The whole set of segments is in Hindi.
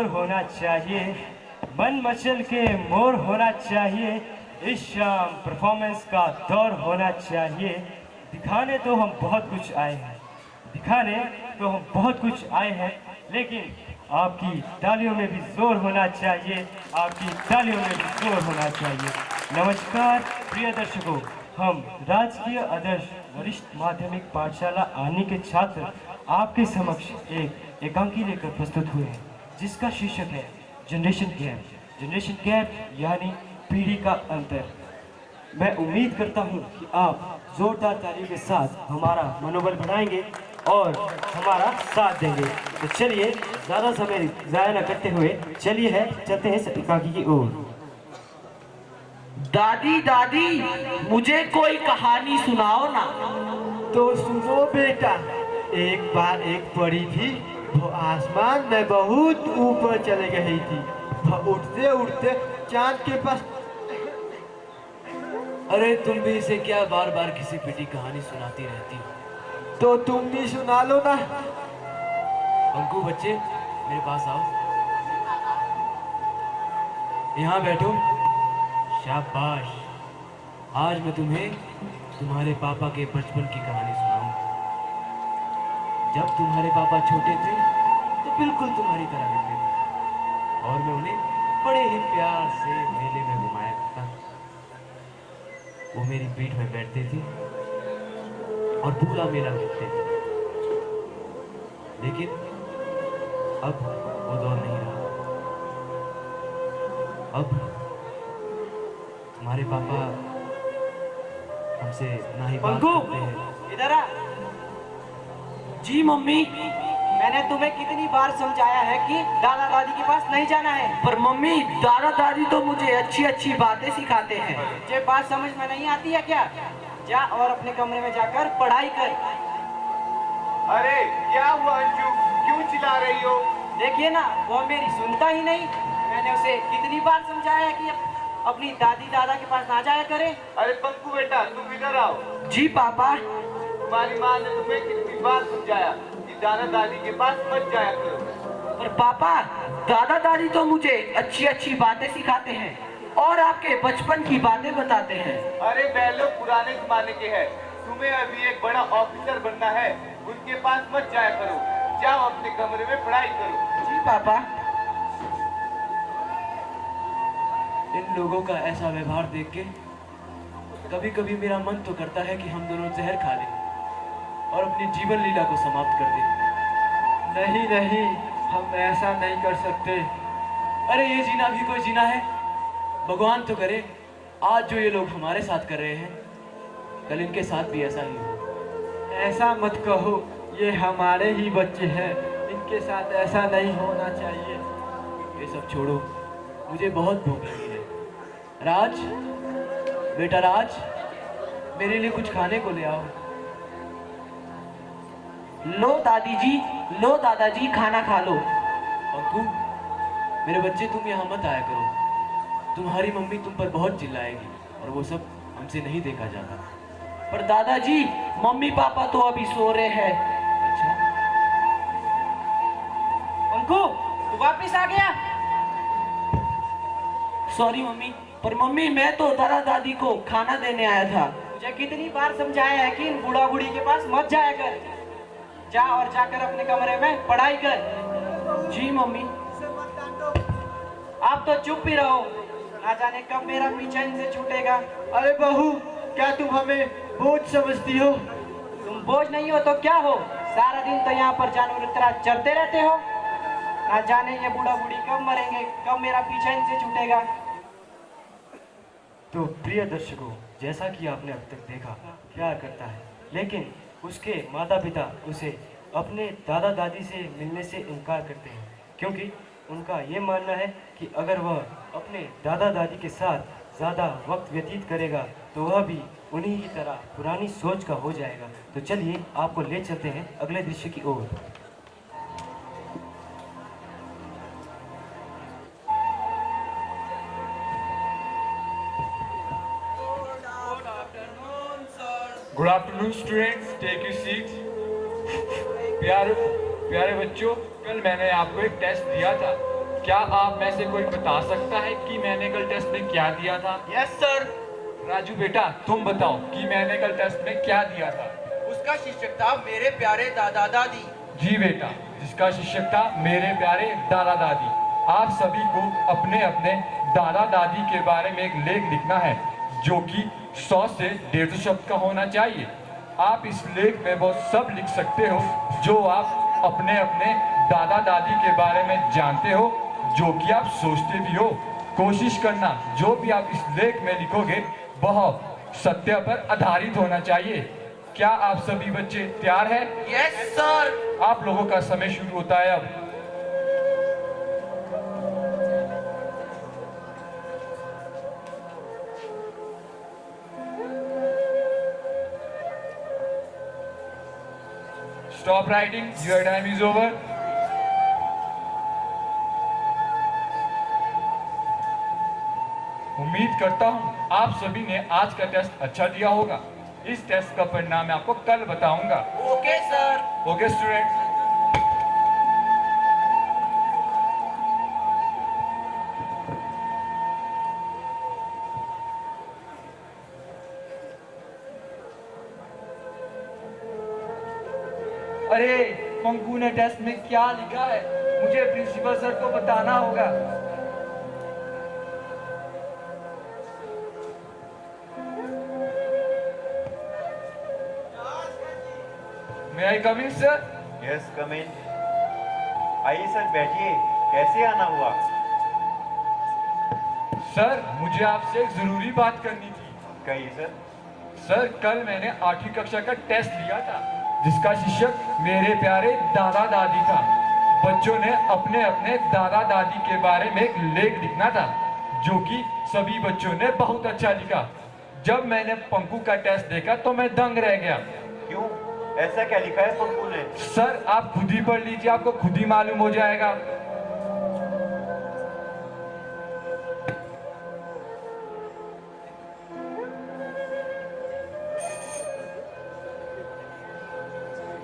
शोर होना चाहिए, मन मचल के मोर होना चाहिए, इस शाम परफॉर्मेंस का दौर होना चाहिए। दिखाने तो हम बहुत कुछ आए हैं, दिखाने तो हम बहुत कुछ आए हैं, लेकिन आपकी तालियों में भी जोर होना चाहिए, आपकी तालियों में भी जोर होना चाहिए। नमस्कार प्रिय दर्शकों, हम राजकीय आदर्श वरिष्ठ माध्यमिक पाठशाला आनी के छात्र आपके समक्ष एक एकांकी लेकर प्रस्तुत हुए हैं, जिसका शीर्षक है जनरेशन गैप। जनरेशन गैप यानी पीढ़ी का अंतर। मैं उम्मीद करता हूं कि आप जोरदार ताली के साथ हमारा मनोबल बढ़ाएंगे और हमारा साथ देंगे। तो चलिए ज़्यादा समय ज़ाया न करते हुए चलते हैं एकांकी की ओर। दादी दादी, मुझे कोई कहानी सुनाओ ना। तो सुनो बेटा, एक बार एक परी थी, वो आसमान में बहुत ऊपर चले गई थी। वो उठते उठते चांद के पास। अरे तुम भी इसे क्या बार बार किसी पिटी कहानी सुनाती रहती हो? तो तुम भी सुना लो ना। अंकु बच्चे, मेरे पास आओ, यहाँ बैठो। शाबाश, आज मैं तुम्हें तुम्हारे पापा के बचपन की कहानी सुनाऊंगा। जब तुम्हारे पापा छोटे थे तो बिल्कुल तुम्हारी तरह रहते थे और मैं उन्हें बड़े ही प्यार से मेले में घुमाया करता। वो मेरी पीठ में बैठते थे और पूरा मेला देखते थे। लेकिन अब वो दौर नहीं रहा। अब तुम्हारे पापा हमसे ना ही बात करते हैं। इधर आ। जी मम्मी, मैंने तुम्हें कितनी बार समझाया है कि दादा दादी के पास नहीं जाना है। पर मम्मी, दादा दादी तो मुझे अच्छी अच्छी बातें सिखाते हैं। ये बात समझ में नहीं आती है क्या? जा और अपने कमरे में जाकर पढ़ाई कर। अरे क्या हुआ अंजू, क्यों चिल्ला रही हो? देखिए ना, वो मेरी सुनता ही नहीं। मैंने उसे कितनी बार समझाया है कि अपनी दादी दादा के पास ना जाया करे। अरे पंकु बेटा, तुम इधर आओ। जी पापा। तुम्हारी माँ ने तुम्हें कितनी बार समझाया कि दादा दादी के पास मत जाया करो। पर पापा, दादा दादी तो मुझे अच्छी अच्छी बातें सिखाते हैं और आपके बचपन की बातें बताते हैं। अरे वह लोग पुराने जमाने के हैं, तुम्हें अभी एक बड़ा ऑफिसर बनना है, उनके पास मत जाया करो। जाओ अपने कमरे में पढ़ाई करो। जी पापा। इन लोगों का ऐसा व्यवहार देख के कभी कभी मेरा मन तो करता है कि हम दोनों जहर खा लें और अपनी जीवन लीला को समाप्त कर दें। नहीं नहीं, हम ऐसा नहीं कर सकते। अरे ये जीना भी कोई जीना है? भगवान तो करे आज जो ये लोग हमारे साथ कर रहे हैं, कल इनके साथ भी ऐसा ही हो। ऐसा मत कहो, ये हमारे ही बच्चे हैं, इनके साथ ऐसा नहीं होना चाहिए। ये सब छोड़ो, मुझे बहुत भूख लगी है। राज, बेटा राज, मेरे लिए कुछ खाने को ले आओ। लो दादी जी, लो दादाजी, खाना खा लो। अंकु, मेरे बच्चे, तुम यहाँ मत आया करो। तुम्हारी मम्मी तुम पर बहुत चिल्लाएगी और वो सब हमसे नहीं देखा जाता। पर दादाजी, मम्मी पापा तो अभी सो रहे हैं। अच्छा, अंकु, तू वापिस आ गया? सॉरी मम्मी, पर मम्मी मैं तो दादा दादी को खाना देने आया था। मुझे कितनी बार समझाया है कि इन बूढ़ा बूढ़ी के पास मत जाया कर। जा और जाकर अपने कमरे में पढ़ाई कर। जी मम्मी। आप तो चुप ही रहो, ना जाने कब मेरा पीछा इनसे छूटेगा। अरे बहू, क्या तुम हमें बोझ समझती हो? तुम बोझ नहीं हो तो क्या हो? सारा दिन तो यहाँ पर जानवर की तरह चलते रहते हो। ना जाने ये बूढ़ा बूढ़ी कब मरेंगे, कब मेरा पीछा इनसे छूटेगा। तो प्रिय दर्शकों, जैसा कि आपने अब तक देखा, प्यार करता है, लेकिन उसके माता पिता उसे अपने दादा दादी से मिलने से इनकार करते हैं, क्योंकि उनका ये मानना है कि अगर वह अपने दादा दादी के साथ ज़्यादा वक्त व्यतीत करेगा तो वह भी उन्हीं की तरह पुरानी सोच का हो जाएगा। तो चलिए आपको ले चलते हैं अगले दृश्य की ओर। Good afternoon students, take you seats. प्यारे प्यारे बच्चों, कल मैंने आपको एक टेस्ट दिया था क्या आप में से कोई बता सकता है कि मैंने कल टेस्ट में क्या दिया था? Yes sir. राजू बेटा, तुम बताओ कि मैंने कल टेस्ट में क्या दिया था? उसका शीर्षक था मेरे प्यारे दादा दादी। जी बेटा, जिसका शीर्षक था मेरे प्यारे दादा दादी। आप सभी को अपने अपने दादा दादी के बारे में एक लेख लिखना है जो कि 100 से 150 शब्द का होना चाहिए। आप इस लेख में वो सब लिख सकते हो जो आप अपने अपने दादा दादी के बारे में जानते हो, जो कि आप सोचते भी हो। कोशिश करना जो भी आप इस लेख में लिखोगे वह सत्य पर आधारित होना चाहिए। क्या आप सभी बच्चे तैयार हैं? Yes sir. आप लोगों का समय शुरू होता है अब। Stop writing. Your time is over. उम्मीद करता हूँ आप सभी ने आज का टेस्ट अच्छा दिया होगा। इस टेस्ट का परिणाम मैं आपको कल बताऊंगा। Okay sir. Okay student. अरे पंकु ने टेस्ट में क्या लिखा है? मुझे प्रिंसिपल सर को बताना होगा। May I come in, sir? Yes come in. आइए सर बैठिए। कैसे आना हुआ? सर, मुझे आपसे एक जरूरी बात करनी थी। कहिए सर। सर, कल मैंने 8वीं कक्षा का टेस्ट लिया था जिसका शीर्षक मेरे प्यारे दादा दादी था। बच्चों ने अपने अपने दादा दादी के बारे में एक लेख लिखना था जो कि सभी बच्चों ने बहुत अच्छा लिखा। जब मैंने पंकु का टेस्ट देखा तो मैं दंग रह गया। क्यों? ऐसा क्या लिखा है पंकु ने? सर, आप खुद ही पढ़ लीजिए, आपको खुद ही मालूम हो जाएगा।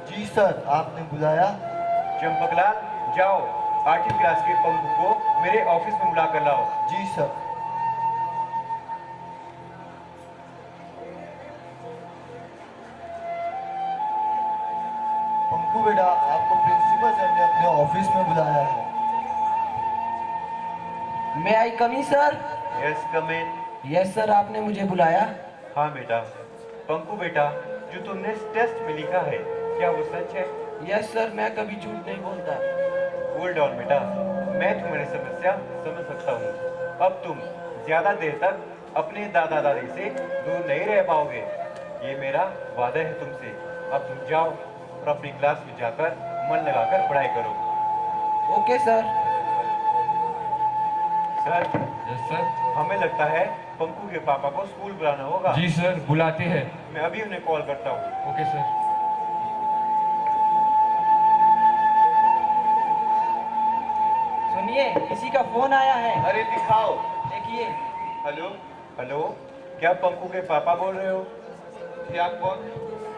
जी सर, आपने बुलाया? चंपकलाल, जाओ 8वीं क्लास के पंकु को मेरे ऑफिस में बुला कर लाओ। जी सर। पंकु बेटा, आपको प्रिंसिपल सर ने अपने ऑफिस में बुलाया है। मे आई कम इन सर? यस कम इन। यस सर, आपने मुझे बुलाया? हाँ बेटा। पंकु बेटा, जो तुमने इस टेस्ट में लिखा है क्या वो सच है? यस सर, मैं कभी झूठ नहीं बोलता। होल्ड ऑन बेटा, मैं तुम्हारी समस्या समझ सकता हूँ। अब तुम ज्यादा देर तक अपने दादा दादी से दूर नहीं रह पाओगे, ये मेरा वादा है तुमसे। अब तुम जाओ और अपनी क्लास में जाकर मन लगाकर पढ़ाई करो। Okay sir. Sir, yes sir. हमें लगता है पंकु के पापा को स्कूल बुलाना होगा। जी सर, बुलाते हैं। मैं अभी उन्हें कॉल करता हूँ। Okay sir. सुनिए, किसी का फोन आया है। अरे दिखाओ। देखिए। हेलो, हेलो, क्या पंकु के पापा बोल रहे हो? ये आप कौन?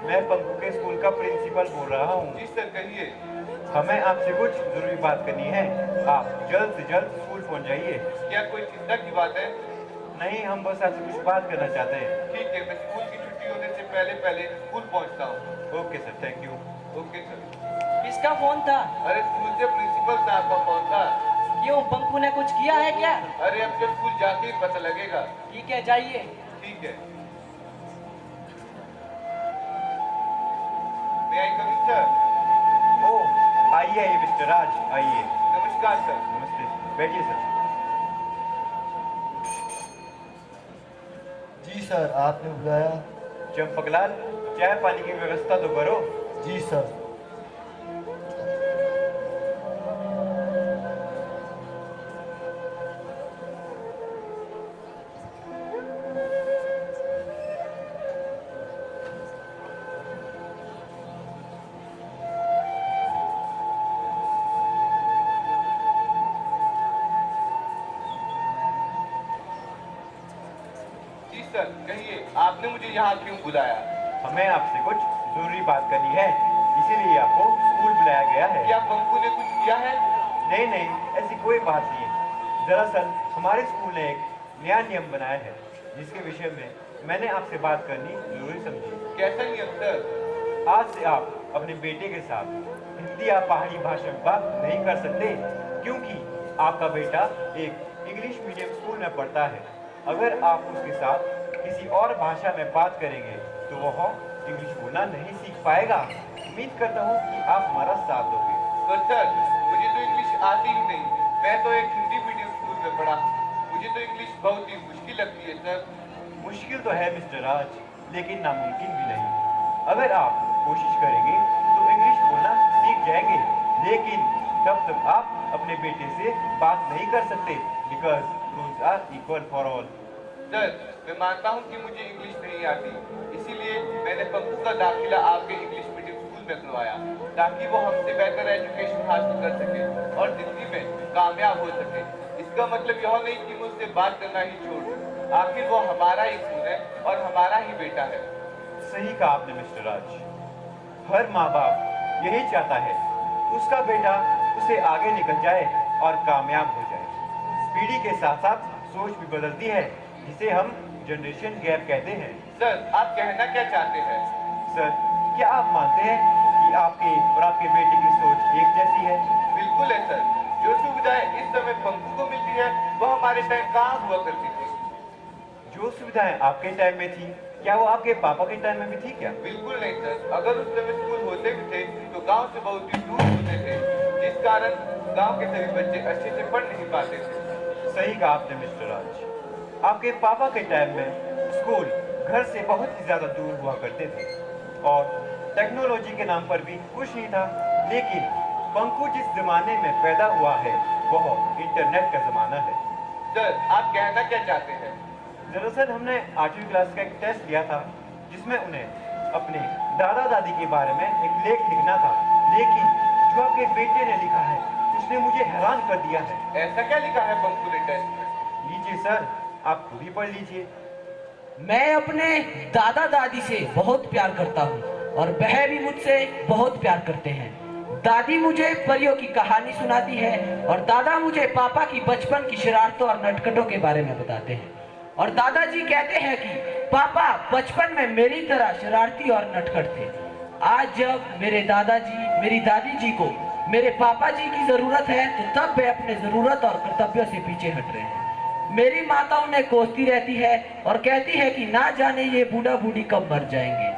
मैं पंकु के स्कूल का प्रिंसिपल बोल रहा हूँ। जी सर, कहिए। हमें आपसे कुछ जरूरी बात करनी है। आप जल्द से जल्द स्कूल पहुँच जाइए। क्या कोई चिंता की बात है? नहीं, हम बस आपसे कुछ बात करना चाहते हैं। ठीक है, मैं स्कूल की छुट्टी होने से पहले पहले स्कूल पहुंचता हूँ। Okay sir, thank you. Okay sir. किसका फोन था? अरे स्कूल से प्रिंसिपल साहब का फोन था। क्यों, पंकु ने कुछ किया है क्या? अरे अब जब स्कूल जाके ही पता लगेगा। ठीक है, जाइए। ठीक है। मे आई कम इन सर? ओह, आइए आइए मिस्टर राज, आइए। नमस्कार सर। नमस्ते, बैठिए सर। जी सर, आपने बुलाया? चंपकलाल, चाय पानी की व्यवस्था तो करो। जी सर। जी सर, कहिए आपने मुझे यहाँ क्यों बुलाया? हमें आपसे कुछ जरूरी बात करनी है, इसीलिए आपको स्कूल बुलाया गया है। क्या पंकु ने कुछ किया है? नहीं नहीं, ऐसी कोई बात नहीं है। दरअसल हमारे स्कूल ने एक नया नियम बनाया है जिसके विषय में मैंने आपसे बात करनी जरूरी समझी। कैसा नियम सर? आज से आप अपने बेटे के साथ हिंदी या पहाड़ी भाषा में बात नहीं कर सकते क्योंकि आपका बेटा एक इंग्लिश मीडियम स्कूल में पढ़ता है। अगर आप उसके साथ किसी और भाषा में बात करेंगे तो वह इंग्लिश बोलना नहीं सीख पाएगा। उम्मीद करता हूँ कि आप हमारा साथ दोगे। पर सर, मुझे तो इंग्लिश आती ही नहीं। मैं तो एक हिंदी मीडियम स्कूल में पढ़ा हूँ। मुझे तो इंग्लिश बहुत ही मुश्किल लगती है सर। मुश्किल तो है मिस्टर राज, लेकिन नामुमकिन भी नहीं। अगर आप कोशिश करेंगे तो इंग्लिश बोलना सीख जाएंगे, लेकिन तब तक आप अपने बेटे से बात नहीं कर सकते because rules are equal for all. Sir, मैं मानता हूँ कि मुझे इंग्लिश नहीं आती, इसीलिए मैंने पंकु का दाखिला आपके इंग्लिश मीडियम स्कूल में करवाया ताकि वो हमसे बेहतर एजुकेशन हासिल कर सके और जिंदगी में कामयाब हो सके। इसका मतलब यह नहीं कि मुझसे बात करना ही छोड़ दूं। आखिर वो हमारा ही खून है और हमारा ही बेटा है। सही कहा आपने मिस्टर राज। हर माँ बाप यही चाहता है उसका बेटा उसे आगे निकल जाए और कामयाब हो जाए। पीढ़ी के साथ साथ सोच भी बदलती है जिसे हम जनरेशन गैप कहते हैं। सर, आप कहना क्या चाहते हैं? सर, क्या आप मानते हैं कि आपके और आपके बेटे की सोच एक जैसी है? बिल्कुल है सर। जो सुविधाएं इस समय पंकु को मिलती है वो हमारे टाइम कहाँ हुआ करती थी। जो सुविधाएं आपके टाइम में थी क्या वो आपके पापा के टाइम में भी थी क्या? बिल्कुल नहीं सर। अगर उस समय स्कूल होते भी थे तो गांव से बहुत ही दूर होते थे, जिस कारण गांव के सभी बच्चे अच्छे से पढ़ नहीं पाते थे। सही कहा आपने मिस्टर राज। आपके पापा के टाइम में स्कूल घर से बहुत ही ज्यादा दूर हुआ करते थे और टेक्नोलॉजी के नाम पर भी कुछ नहीं था। लेकिन पंकु जिस जमाने में पैदा हुआ है वह इंटरनेट का जमाना है। सर, आप कहना क्या चाहते हैं? दरअसल हमने 8वीं क्लास का एक टेस्ट लिया था जिसमें उन्हें अपने दादा दादी के बारे में एक लेख लिखना था, लेकिन जो आपके बेटे ने लिखा है उसने मुझे हैरान कर दिया है। ऐसा क्या लिखा है पंकु ने टेस्ट में? लीजिए सर, आप खुद ही पढ़ लीजिए। मैं अपने दादा दादी से बहुत प्यार करता हूँ और वह भी मुझसे बहुत प्यार करते हैं। दादी मुझे परियों की कहानी सुनाती है और दादा मुझे पापा की बचपन की शरारतों और नटखटों के बारे में बताते हैं। और दादाजी कहते हैं कि पापा बचपन में मेरी तरह शरारती और नटखट थे। आज जब मेरे दादाजी मेरी दादी जी को मेरे पापा जी की जरूरत है तो तब वे अपने जरूरत और कर्तव्यों से पीछे हट रहे हैं। मेरी माता उन्हें कोसती रहती है और कहती है कि ना जाने ये बूढ़ा बूढ़ी कब मर जाएंगे।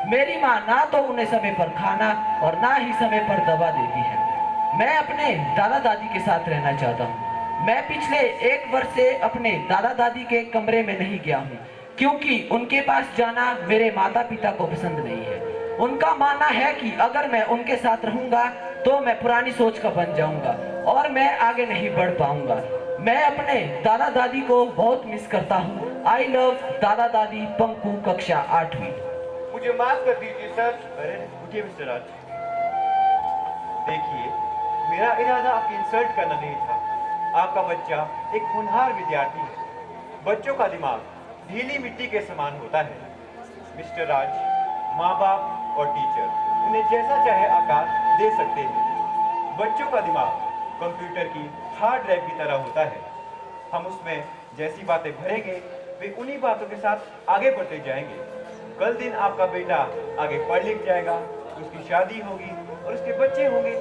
मेरी माँ ना तो उन्हें समय पर खाना और ना ही समय पर दवा देती है। मैं अपने दादा दादी के साथ रहना चाहता हूँ। मैं पिछले 1 वर्ष से अपने दादा दादी के कमरे में नहीं गया हूँ क्योंकि उनके पास जाना मेरे माता पिता को पसंद नहीं है। उनका मानना है कि अगर मैं उनके साथ रहूंगा तो मैं पुरानी सोच का बन जाऊंगा और मैं आगे नहीं बढ़ पाऊंगा। मैं अपने दादा दादी को बहुत मिस करता हूँ। आई लव दादा दादी पंकु, कक्षा 8वीं। मुझे माफ कर दीजिए सर। अरे उठिए मिस्टर राज। देखिए, मेरा इरादा आपकी इंसल्ट करना नहीं था। आपका बच्चा एक होनहार विद्यार्थी है। बच्चों का दिमाग ढीली मिट्टी के समान होता है। मिस्टर राज, माँ बाप और टीचर उन्हें जैसा चाहे आकार दे सकते हैं। बच्चों का दिमाग कंप्यूटर की हार्ड ड्राइव की तरह होता है। हम उसमें जैसी बातें भरेंगे वे उन्हीं बातों के साथ आगे बढ़ते जाएंगे। कल दिन आपका बेटा आगे पढ़ लिख जाएगा, उसकी शादी होगी और उसके बच्चे होंगे।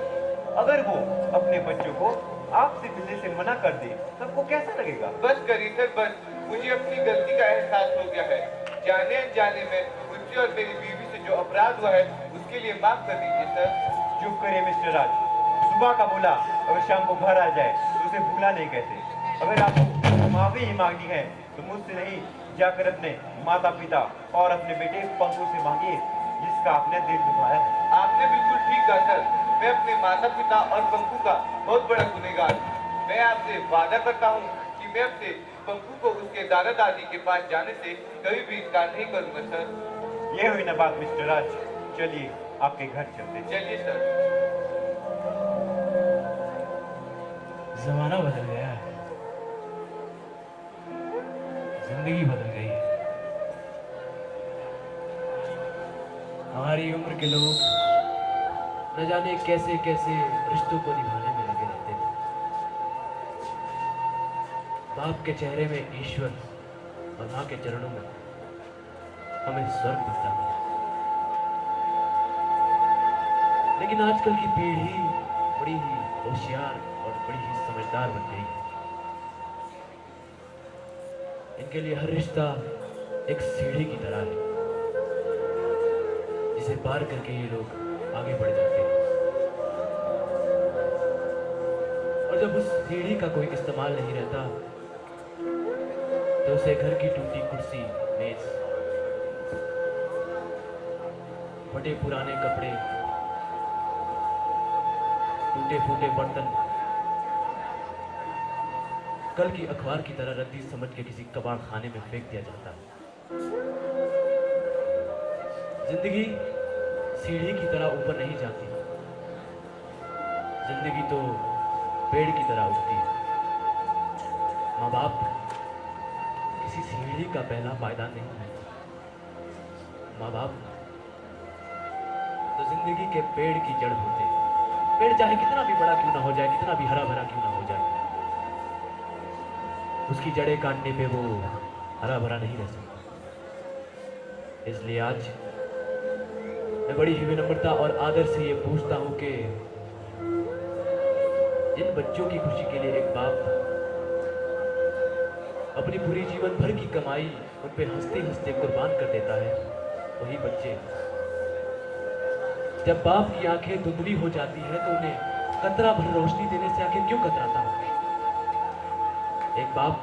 अगर वो अपने बच्चों को आपसे मिलने से मना कर दे तो आपको कैसा लगेगा? बस करिए सर, बस। मुझे अपनी गलती का एहसास हो गया है। जाने अनजाने में मुझसे और मेरी बीवी से जो अपराध हुआ है उसके लिए माफ कर दीजिए सर। चुप करिए मिस्टर राज। सुबह का भूला अगर शाम को घर आ जाए तो उसे भूला नहीं कहते। अगर आपको माफी ही मांगनी है तो मुझसे नहीं, जाकर अपने माता पिता और अपने बेटे पंकु से मांगिए जिसका आपने दिल दुखाया है। आपने बिल्कुल ठीक कहा सर। मैं अपने माता पिता और पंकु का बहुत बड़ा गुनहगार हूँ। मैं आपसे वादा करता हूँ कि मैं अपने पंकु को उसके दादा दादी के पास जाने से कभी भी इनकार नहीं करूँगा सर। ये हुई ना बात मिस्टर राज। चलिए आपके घर चलते हैं। चलिए सर। जमाना बदल गया है, जिंदगी बदल गई है। हमारी उम्र के लोग न जाने कैसे कैसे रिश्तों को निभाने में लगे रहते थे। बाप के चेहरे में ईश्वर और माँ के चरणों में हमें स्वर्ग मिलता है। लेकिन आजकल की पीढ़ी बड़ी ही होशियार और बड़ी ही समझदार बन गई है। इनके लिए हर रिश्ता एक सीढ़ी की तरह है, जिसे पार करके ये लोग आगे बढ़ जाते हैं। और जब उस सीढ़ी का कोई इस्तेमाल नहीं रहता तो उसे घर की टूटी कुर्सी, मेज, फटे पुराने कपड़े, टूटे फूटे बर्तन कल की अखबार की तरह रद्दी समझ के किसी कबाड़ खाने में फेंक दिया जाता है। जिंदगी सीढ़ी की तरह ऊपर नहीं जाती, जिंदगी तो पेड़ की तरह उठती है। माँ बाप किसी सीढ़ी का पहला पायदान नहीं है, माँ बाप तो जिंदगी के पेड़ की जड़ होते हैं। पेड़ चाहे कितना भी बड़ा क्यों ना हो जाए, कितना भी हरा भरा क्यों ना हो जाए, उसकी जड़ें काटने पे वो हरा भरा नहीं रह सकता। इसलिए आज मैं बड़ी ही विनम्रता और आदर से ये पूछता हूं कि जिन बच्चों की खुशी के लिए एक बाप अपनी पूरी जीवन भर की कमाई उन पे हंसते हंसते कुर्बान कर देता है, वही बच्चे जब बाप की आंखें धुंधली हो जाती है तो उन्हें कतरा भर रोशनी देने से आखिर क्यों कतराता है? एक बाप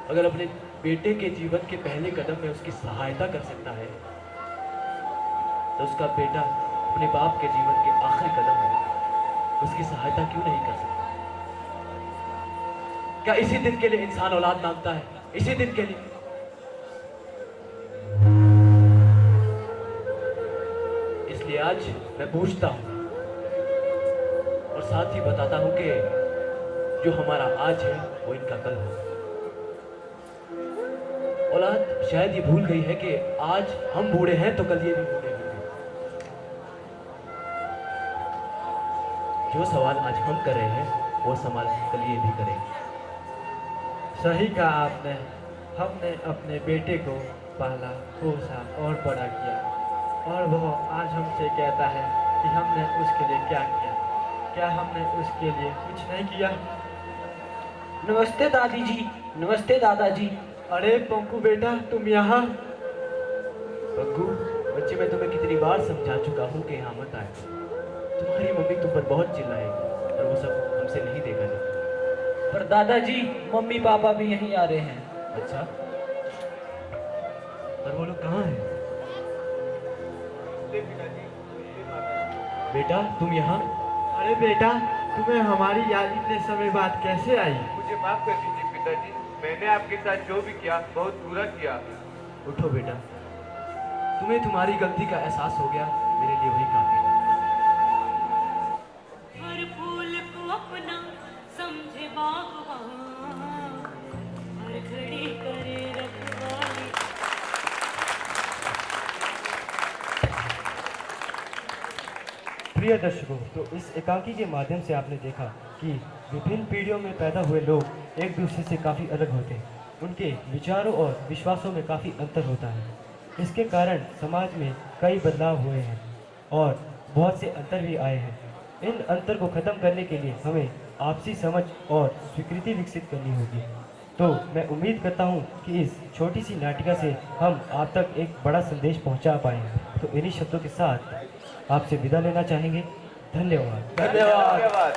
अगर अपने बेटे के जीवन के पहले कदम में उसकी सहायता कर सकता है तो उसका बेटा अपने बाप के जीवन के आखिरी कदम में उसकी सहायता क्यों नहीं कर सकता? क्या इसी दिन के लिए इंसान औलाद मांगता है? इसी दिन के लिए? इसलिए आज मैं पूछता हूं और साथ ही बताता हूं कि जो हमारा आज है वो इनका कल है। औलाद शायद ये भूल गई है कि आज हम बूढ़े हैं तो कल ये भी बूढ़े होंगे। जो सवाल आज हम कर रहे हैं वो सवाल कल ये भी करेंगे। सही कहा आपने। हमने अपने बेटे को पाला, पोसा और बड़ा किया, और वो आज हमसे कहता है कि हमने उसके लिए क्या किया। क्या हमने उसके लिए कुछ नहीं किया? नमस्ते दादी जी। नमस्ते दादाजी। अरे पंकु बेटा, तुम यहाँ? बग्गू, बच्चे मैं तुम्हें कितनी बार समझा चुका हूँ कि यहाँ मत आए। तुम्हारी मम्मी तुम पर बहुत चिल्लाएगी और वो सब हमसे नहीं देखा जाता। पर दादाजी, मम्मी पापा भी यहीं आ रहे हैं। अच्छा, पर वो लोग कहाँ हैं? बेटा तुम यहाँ? अरे बेटा, तुम्हें हमारी याद इतने समय बाद कैसे आई? मुझे माफ कर दीजिए पिताजी, मैंने आपके साथ जो भी किया बहुत बुरा किया। उठो बेटा, तुम्हें तुम्हारी गलती का एहसास हो गया, मेरे लिए वही काफी है। हर फूल को अपना समझे बागवान, हर घड़ी करे रखवाली। प्रिय दर्शकों, तो इस एकांकी के माध्यम से आपने देखा कि विभिन्न पीढ़ियों में पैदा हुए लोग एक दूसरे से काफ़ी अलग होते हैं। उनके विचारों और विश्वासों में काफ़ी अंतर होता है। इसके कारण समाज में कई बदलाव हुए हैं और बहुत से अंतर भी आए हैं। इन अंतर को ख़त्म करने के लिए हमें आपसी समझ और स्वीकृति विकसित करनी होगी। तो मैं उम्मीद करता हूँ कि इस छोटी सी नाटिका से हम आप तक एक बड़ा संदेश पहुँचा पाए। तो इन्हीं शब्दों के साथ आपसे विदा लेना चाहेंगे। धन्यवाद। धन्यवाद।